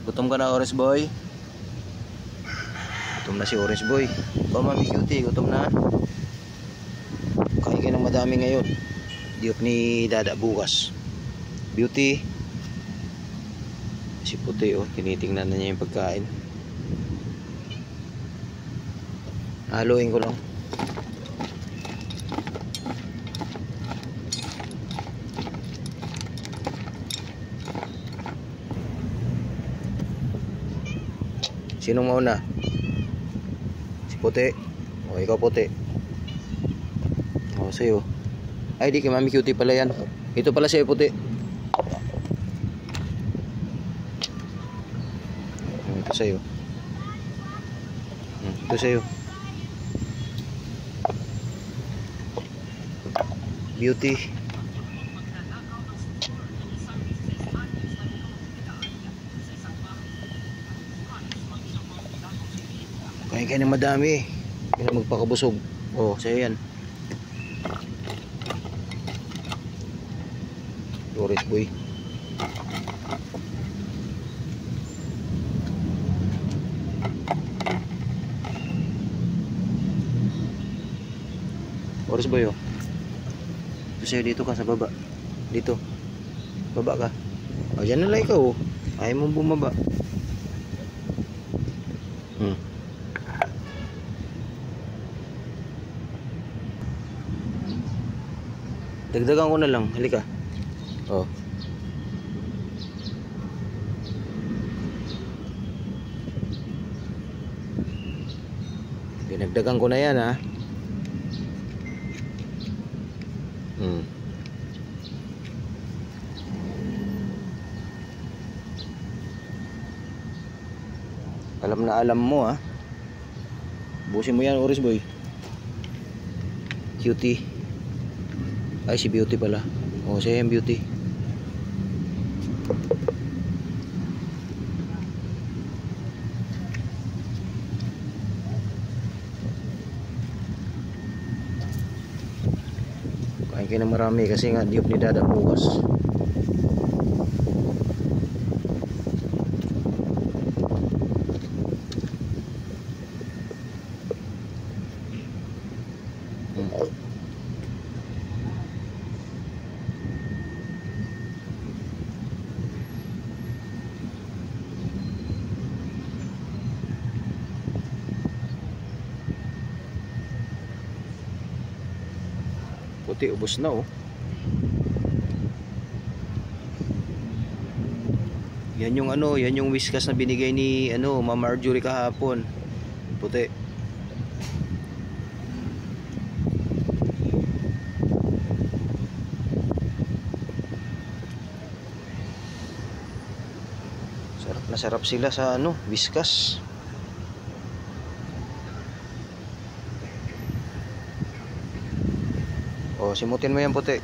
Gutom ka na, Orange Boy? Gutom na si Orange Boy. Ikaw, Mami Cutie, gutom na? Kain ka ng madami ngayon. Diop ni Dada bukas. Beauty. Si Puti, oh, tinitingnan na niya yung pagkain. Haluin ko lang. Sinong mauna? Si Puti. O, ikaw Puti. O, sa'yo. Ay, di kay Mami Cutie pala yan. Ito pala sa'yo, Puti. Ito sa'yo. Ito sa'yo. Beauty. Kain ng madami. Kaya magpakabusog. Oh, sa'yo yan. Orange Boy. Orange Boy, oh. Sa'yo dito ka sa baba. Dito. Baba ka. O, dyan na lang ikaw, oh. Ayaw mong bumaba. Dagdagan ko na lang. Halika. Oh. Dinagdagan ko na yan, ha. Alam na alam mo, ha. Busin mo yan, Orange Boy. Cutie. Ay, si Beauty pala. O, siya yung Beauty. Kain kayo na marami kasi nga diop ni Dada bukas. Puti, ubos na, oh. Yan yung ano, yan yung whiskas na binigay ni ano, Ma'am Marjorie kahapon. Puti. Sarap na sarap sila sa ano, whiskas. O, simutin mo yan, Puti.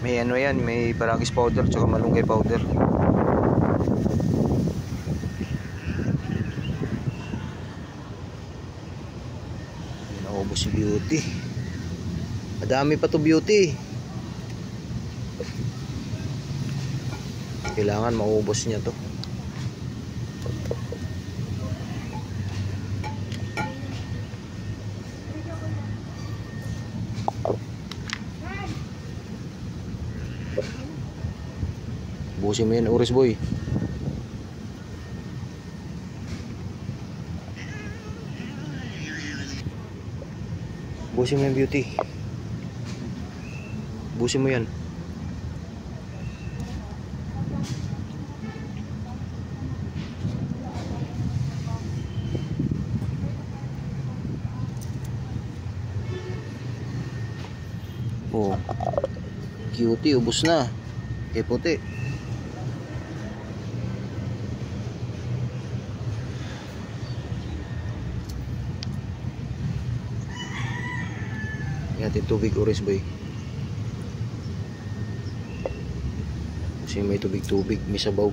May ano yan, may paragis powder tsaka malunggay powder. Naubos si Beauty. Madami pa to, Beauty. Kailangan maubos niya to. Busin mo yan, Orange Boy. Busin mo yan, Beauty. Busin mo yan. Oh, Cutie, ubos na. Kay Puti. Natin tubig, Orange Boy. Kasi may tubig-tubig, may sabaw.